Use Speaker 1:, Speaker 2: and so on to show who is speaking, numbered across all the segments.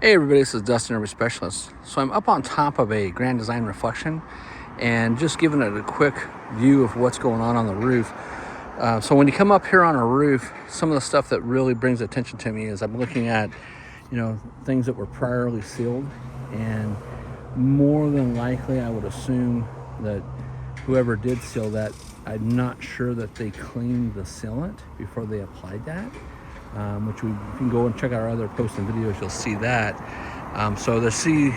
Speaker 1: Hey everybody, this is Dustin, Urban Specialist. So I'm up on top of a Grand Design reflection and just giving it a quick view of what's going on the roof. So when you come up here on a roof, some of the stuff that really brings attention to me is I'm looking at, things that were priorly sealed, and more than likely I would assume that whoever did seal that, I'm not sure that they cleaned the sealant before they applied that. Which you can go and check out our other posts and videos, you'll see that. So they see,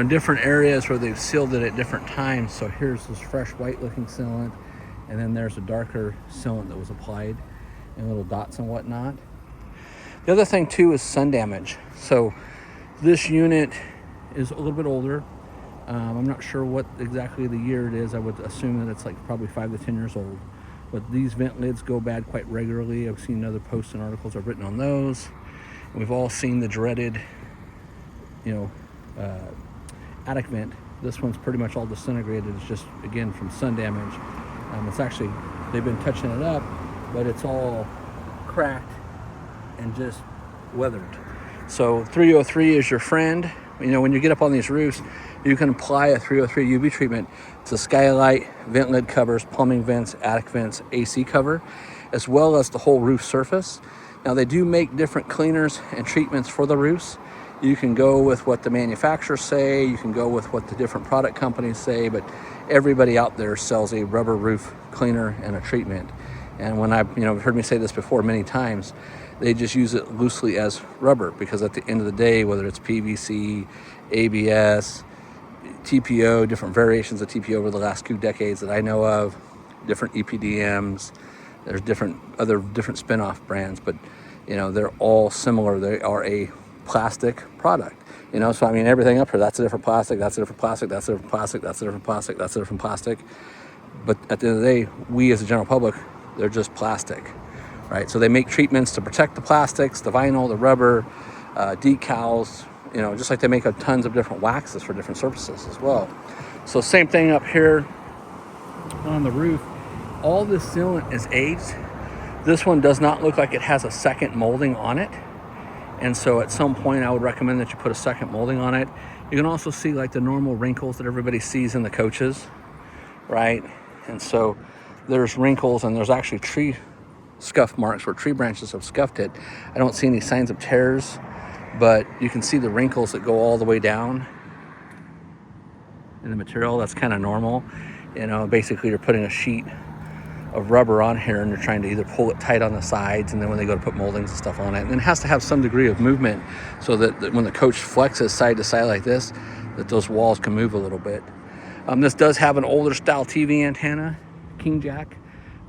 Speaker 1: different areas where they've sealed it at different times. So here's this fresh white looking sealant, and then there's a darker sealant that was applied in little dots and whatnot. The other thing too is sun damage. So this unit is a little bit older. I'm not sure what exactly the year it is. I would assume that it's like probably 5 to 10 years old. But these vent lids go bad quite regularly. I've seen other posts and articles I've written on those. We've all seen the dreaded, attic vent. This one's pretty much all disintegrated. It's just, again, from sun damage. It's actually, they've been touching it up, but it's all cracked and just weathered. So 303 is your friend. When you get up on these roofs, you can apply a 303 UV treatment to skylight, vent lid covers, plumbing vents, attic vents, AC cover, as well as the whole roof surface. Now they do make different cleaners and treatments for the roofs. You can go with what the manufacturers say, you can go with what the different product companies say, but everybody out there sells a rubber roof cleaner and a treatment. And when I've heard me say this before many times, they just use it loosely as rubber, because at the end of the day, whether it's PVC, ABS, TPO, different variations of TPO over the last 2 decades that I know of, different EPDMs, there's different spin-off brands, but they're all similar. They are a plastic product. So everything up here, that's a different plastic, that's a different plastic, that's a different plastic, that's a different plastic, that's a different plastic. But at the end of the day, we as a general public, they're just plastic, right? So they make treatments to protect the plastics, the vinyl, the rubber, decals, just like they make tons of different waxes for different surfaces as well. So same thing up here on the roof. All this sealant is aged. This one does not look like it has a second molding on it. And so at some point I would recommend that you put a second molding on it. You can also see like the normal wrinkles that everybody sees in the coaches, right? And so there's wrinkles, and there's actually tree scuff marks where tree branches have scuffed it. I don't see any signs of tears, but you can see the wrinkles that go all the way down in the material. That's kind of normal. Basically you're putting a sheet of rubber on here, and you're trying to either pull it tight on the sides, and then when they go to put moldings and stuff on it, and it has to have some degree of movement so that when the coach flexes side to side like this, that those walls can move a little bit. This does have an older style TV antenna, king jack.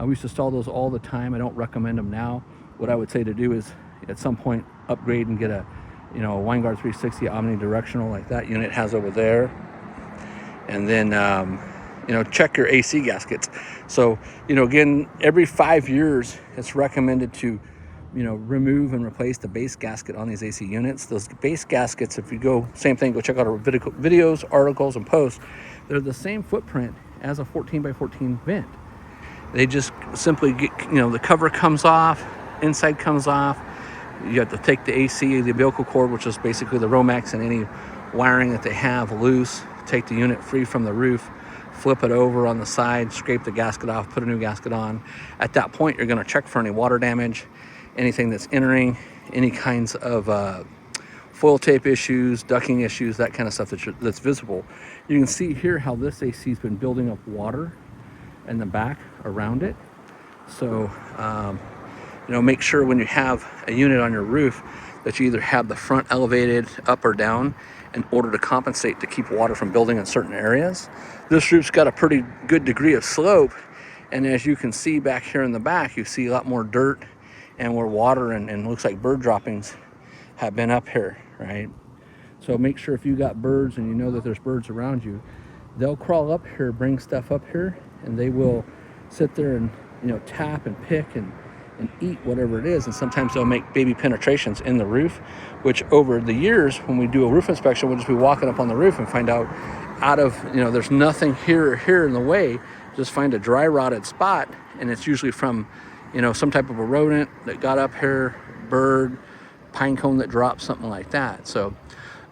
Speaker 1: We used to install those all the time. I don't recommend them now. What I would say to do is at some point upgrade and get a Winegard 360 omnidirectional like that unit has over there. And then, check your AC gaskets. So, again, every 5 years, it's recommended to, remove and replace the base gasket on these AC units. Those base gaskets, if you go, same thing, go check out our videos, articles, and posts. They're the same footprint as a 14 by 14 vent. They just simply get, the cover comes off, inside comes off. You have to take the AC, the umbilical cord, which is basically the Romex and any wiring that they have loose, take the unit free from the roof, flip it over on the side, scrape the gasket off, put a new gasket on. At that point, you're going to check for any water damage, anything that's entering, any kinds of foil tape issues, ducking issues, that kind of stuff that's visible. You can see here how this AC has been building up water in the back around it. So, make sure when you have a unit on your roof that you either have the front elevated up or down in order to compensate to keep water from building in certain areas. This roof's got a pretty good degree of slope, and as you can see back here in the back, you see a lot more dirt and where water and looks like bird droppings have been up here, right? So make sure if you got birds and you know that there's birds around you, they'll crawl up here, bring stuff up here, and they will sit there and tap and pick and eat whatever it is. And sometimes they'll make baby penetrations in the roof, which over the years, when we do a roof inspection, we'll just be walking up on the roof and find out there's nothing here or here in the way. Just find a dry rotted spot, and it's usually from some type of a rodent that got up here, bird, pine cone that drops, something like that. So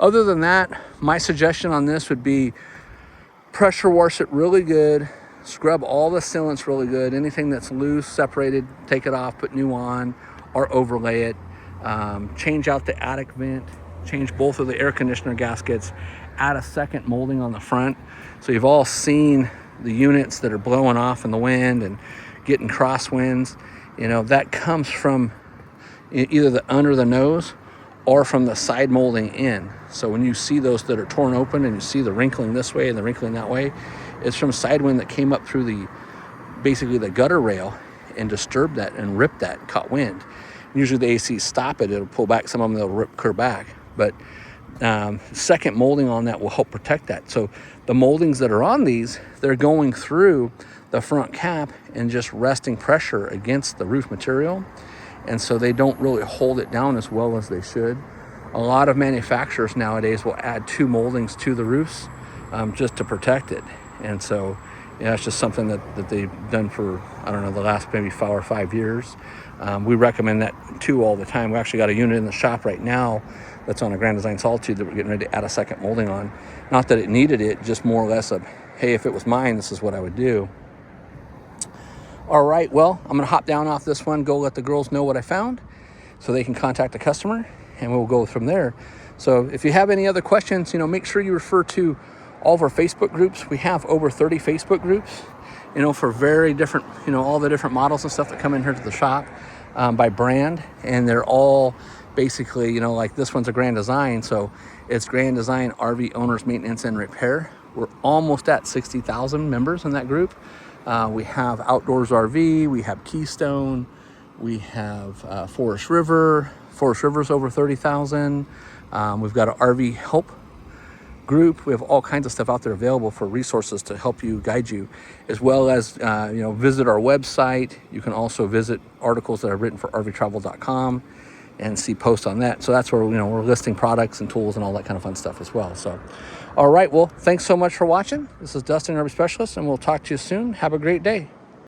Speaker 1: other than that, my suggestion on this would be pressure wash it really good, scrub all the sealants really good. Anything that's loose, separated, take it off, put new on, or overlay it. Change out the attic vent, change both of the air conditioner gaskets, add a second molding on the front. So you've all seen the units that are blowing off in the wind and getting crosswinds. You know, that comes from either the under the nose or from the side molding in. So when you see those that are torn open and you see the wrinkling this way and the wrinkling that way, it's from side wind that came up through the, basically the gutter rail, and disturbed that and ripped that, caught wind. Usually the AC stop it, it'll pull back, some of them they'll rip clear back. But second molding on that will help protect that. So the moldings that are on these, they're going through the front cap and just resting pressure against the roof material. And so they don't really hold it down as well as they should. A lot of manufacturers nowadays will add 2 moldings to the roofs just to protect it. And so it's just something that they've done for, I don't know, the last maybe 4 or 5 years. We recommend that 2 all the time. We actually got a unit in the shop right now that's on a Grand Design Solitude that we're getting ready to add a second molding on. Not that it needed it, just more or less of, hey, if it was mine, this is what I would do. All right, well, I'm gonna hop down off this one, go let the girls know what I found so they can contact the customer, and we'll go from there. So if you have any other questions, make sure you refer to all of our Facebook groups. We have over 30 Facebook groups, for very different, all the different models and stuff that come in here to the shop by brand. And they're all basically, like this one's a Grand Design. So it's Grand Design RV Owners Maintenance and Repair. We're almost at 60,000 members in that group. We have Outdoors RV, we have Keystone, we have Forest River. Forest River's over 30,000. We've got an RV help group. We have all kinds of stuff out there available for resources to help you, guide you, as well as visit our website. You can also visit articles that I've written for rvtravel.com and see posts on that. So that's where we're listing products and tools and all that kind of fun stuff as well. So all right, well, thanks so much for watching. This is Dustin, RV Specialist, and we'll talk to you soon. Have a great day.